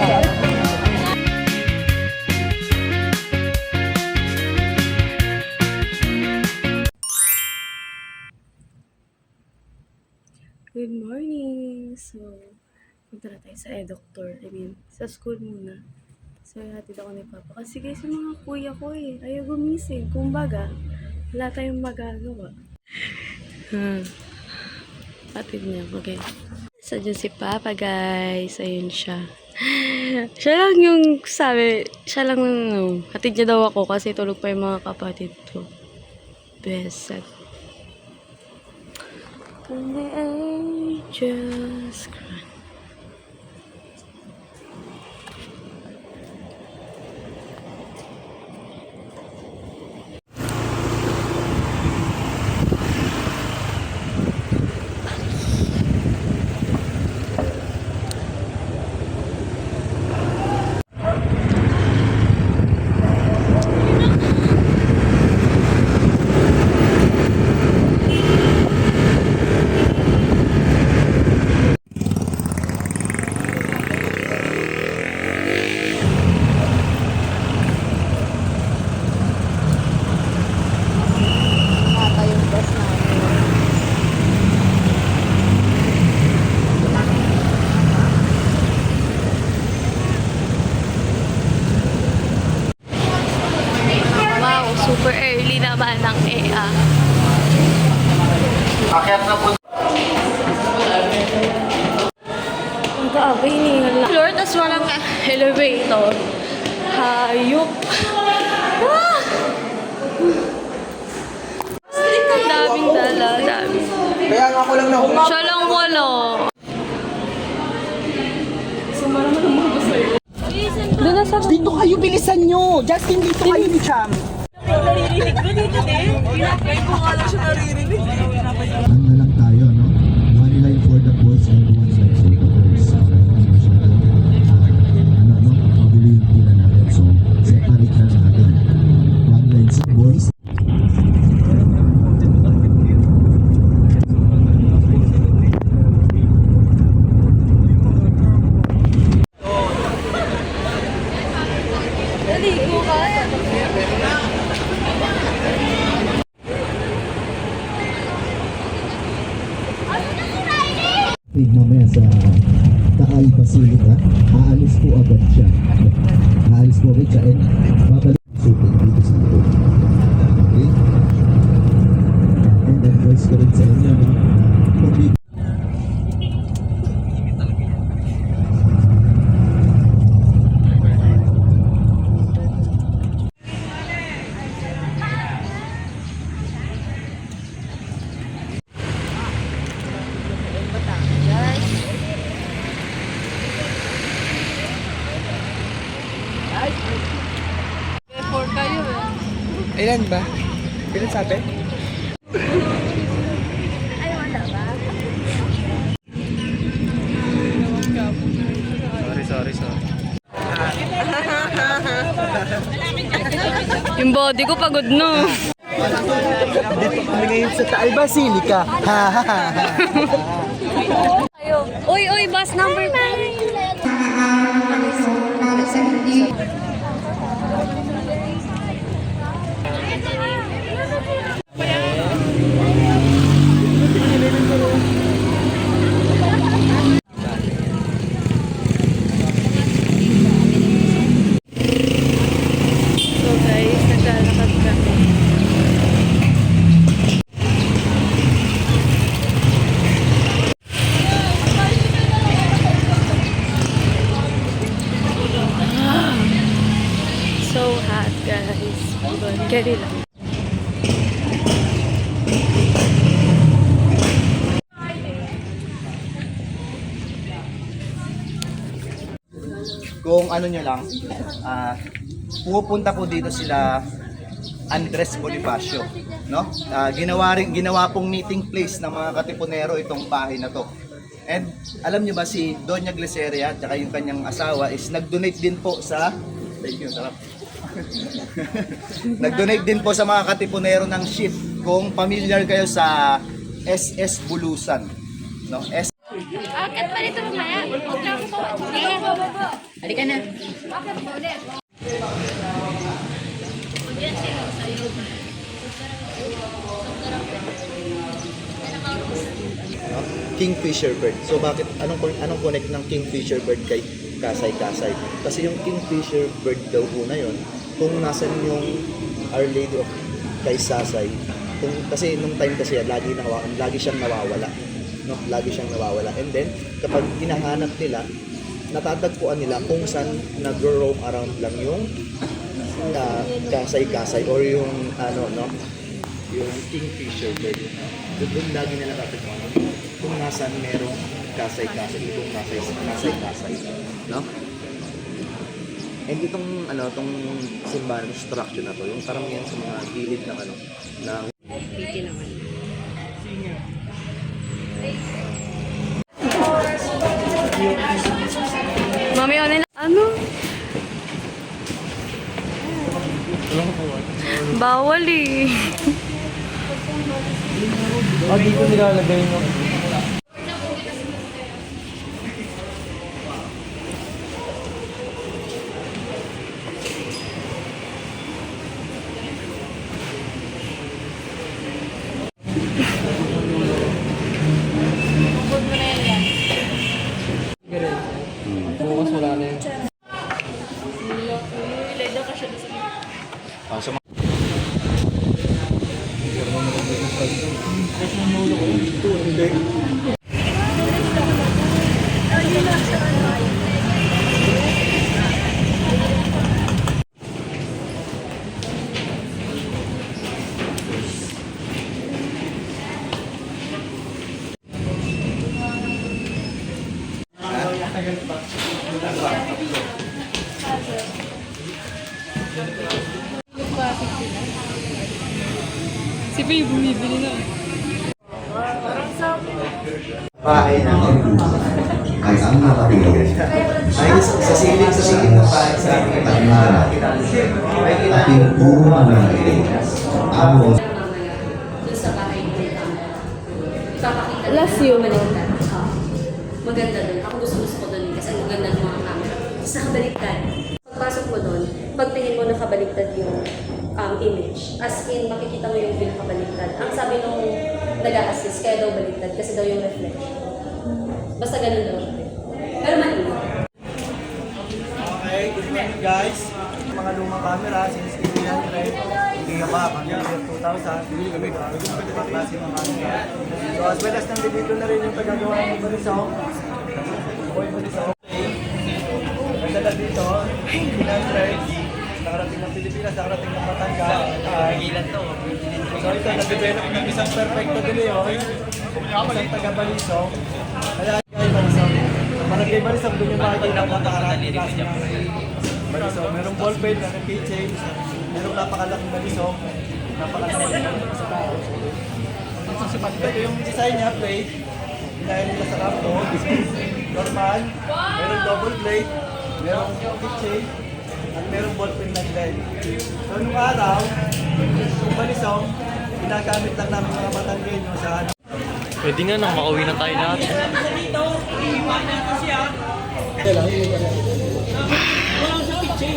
Good morning! So, punta na tayo sa doctor. Sa school muna. So, hatid ako ni Papa. Kasi guys, yung mga kuya ko ayaw gumising. Kumbaga, wala tayong magagawa. Hatid niya. Okay. So, dyan si Papa, guys. Ayun siya. Siya lang yung sabi, siya lang hatid niya daw ako kasi tulog pa yung mga kapatid ko. Besat. And the angels cry. Super early naman ng EA. Akyat na po. Grabe, hinihingal na. Floor, tas walang elevator. Hayop. Ah! Ang daming dala, dami. Kaya nga ako lang nahumap. Siya lang wala. Sumara mo naman ba sa'yo? Doon na sa... Dito kayo, bilisan nyo! Justin, dito kayo ni Cham. Naririnig ko dito din. Pinapay ko nga lang siya naririnig. Ano na lang tayo, no? One line for the balls and one line for the balls. Ano, no? Mabili yung tira natin. So, separate na natin. One line sa balls. Naligo ka. Mamaya sa Taal Basilica, aalis po agad siya. Aalis po agad siya and babalik super dito sa loob. Okay? And advice ko rin sa inyo, no? Effort kayo Ilan ba? Ilan sabi? Sorry. Yung body ko pagod no. Dito kami ngayon sa Taal Basilica. Uy, bus number 9. So guys, naglalakad kami. So hot guys. Carry lang. Kung ano nyo lang, pupunta po dito sila Andres Bonifacio, no? Ginawa pong meeting place ng mga Katipunero itong bahay na to. And alam nyo ba si Doña Gliceria at saka yung kanyang asawa is nag-donate din po sa sarap. Nag-donate din po sa mga Katipunero ng shift. Kung familiar kayo sa SS Bulusan, no? Akit pa dito mamaya. Huwag lang po. Sige. Halika na. No? Kingfisher bird. So bakit anong connect ng kingfisher bird kay kasay-kasay? Kasi yung kingfisher bird daw po na yon, kung nasan yung Our Lady of Kaysasay, kasi nung time kasi lagi siyang nawawala. No? Lagi siyang nawawala. And then kapag hinahanap nila, natatagpuan nila kung saan nag-roam around lang yung kasay-kasay or yung yung kingfisher bird. Doon lagi nila natatagpuan kung nasaan merong kasay-kasay, itong kasay-kasay, no? And itong simbahan, itong structure na to, yung parang yan sa mga gilid ng ng Piti naman. Mami, ano? Bawal eh. Dito nilalagay mo. Bukas wala na yun. sa Si Faye bumibili na. Bahay namin ay ang nakatulog ay sa silid ng bahay sa akin at mara at yung puro manangili amo Doon sa bahay ko. Ipapakita Last yun, no? Maganda doon. Ako gusto ko doon kasi ang maganda ng mga camera. Sa kabaliktad. Pagpasok mo doon, pagtingin mo nakabaliktad yung image. As in, makikita mo yung view nakabaliktad. Ang sabi nung nag-a-assist, kaya daw baliktad kasi daw yung reflection. Basta ganun daw siya. Pero maliit. Okay, good morning guys. Mga lumang camera, since 1800, hindi ka pa, hanggang year 2000, hindi kami mga klase ng camera. So as well as nandito na rin yung tagagawa ng Balisaw. Boy Balisaw. Nagdala dito, 1800, nakarating ng Pilipinas, nakarating ng Batangas. So ito, nag-develop ng isang perfecto dilion, isang taga-Balisaw. Kaya guys, Balisaw. Barangay Balisaw, doon yung makikita ng napakaraming klase ng Balisaw. Merong ballpen, merong keychain, merong napakalaking Balisaw, napakalaking sa tao. Ito yung design niya, plate, dahil nila sa kampo, normal, merong double plate, merong keychain, at merong ballpen na design. So nung araw, yung Balisaw, ginagamit lang namin mga Batanggenyo sa Pwede nga nang makauwi na tayo lahat.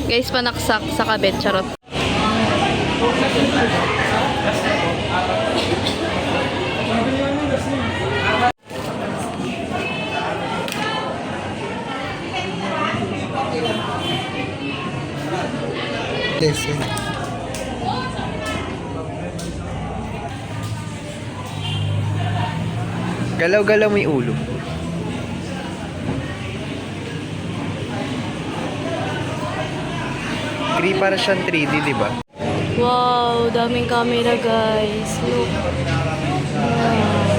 Guys, panaksak sa kabet, charot. Galaw-galaw may ulo. Para siyang 3D, di ba? Wow, daming camera guys. Look. Wow.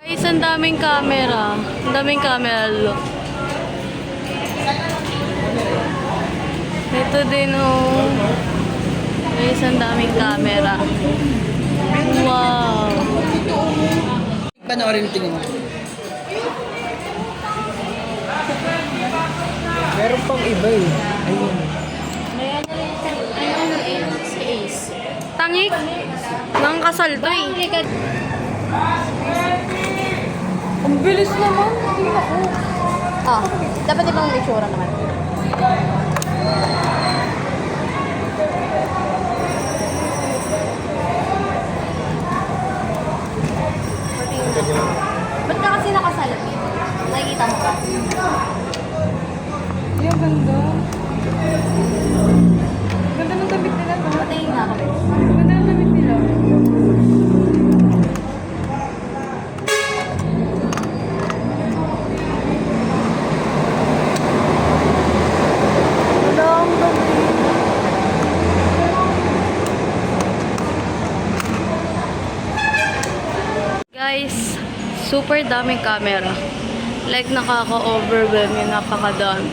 Guys, ang daming camera. Ang daming camera, look. Ito din, oh. Guys, ang daming camera. Wow. Panoorin tingin mo. Meron pang iba eh. Ayun. Tangik. Nang kasal to eh. Ang bilis naman. Hindi ako. Ah, dapat ibang may tsura naman. Ba't ka kasi nakasalapin? Nakikita mo ba? Yung ganda. Ganda ng damit nila to. Patayin nga ako. Ganda ng damit nila. Wala ang dami. Guys, super daming camera. Like nakaka-overwhelm yung napakadami.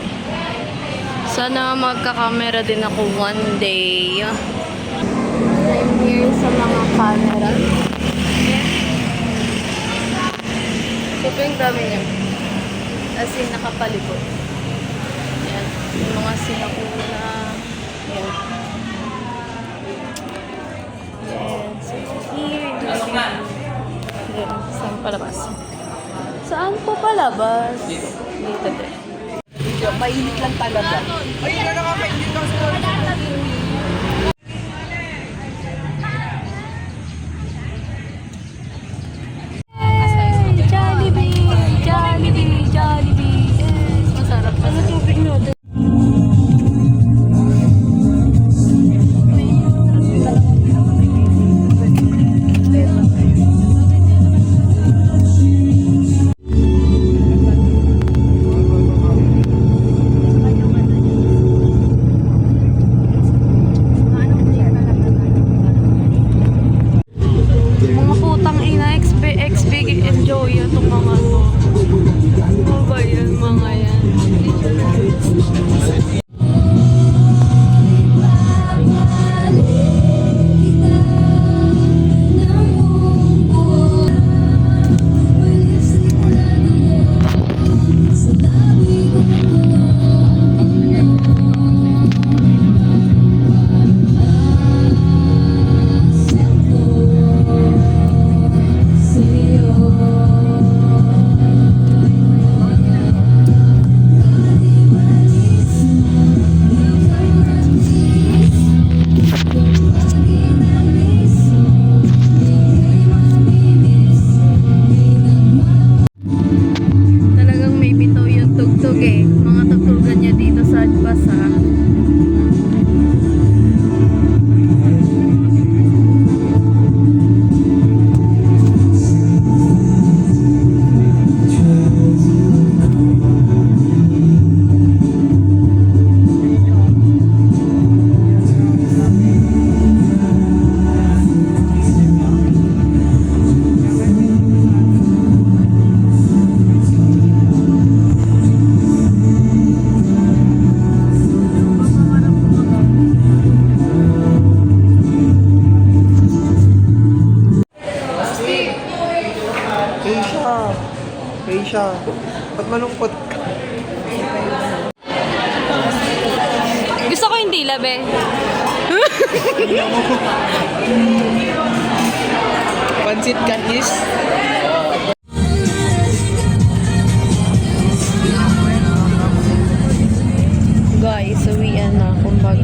Sana magka-camera din ako one day. I'm here sa mga camera. Super dami niya. As in, nakapalipot. Ayan. Yung mga sinakuna. Ayan. Ayan. So, here. Ayan. Saan palabas? Saan po palabas? Dito din. Mainit lang talaga. Ay, na mainit lang sa Jollibee! Jollibee! Jollibee! Yes! Masarap pa sa tubig natin. Mga putang ina, big enjoy itong mga to. Ano ba yan, mga yan? Talagang may bitaw yung tugtog eh. Mga tugtugan niya dito sa Adbasa. Asia, ba't malungkot ka? Gusto ko hindi labe. Pansit kanis? Guys, uwian na. Kumbaga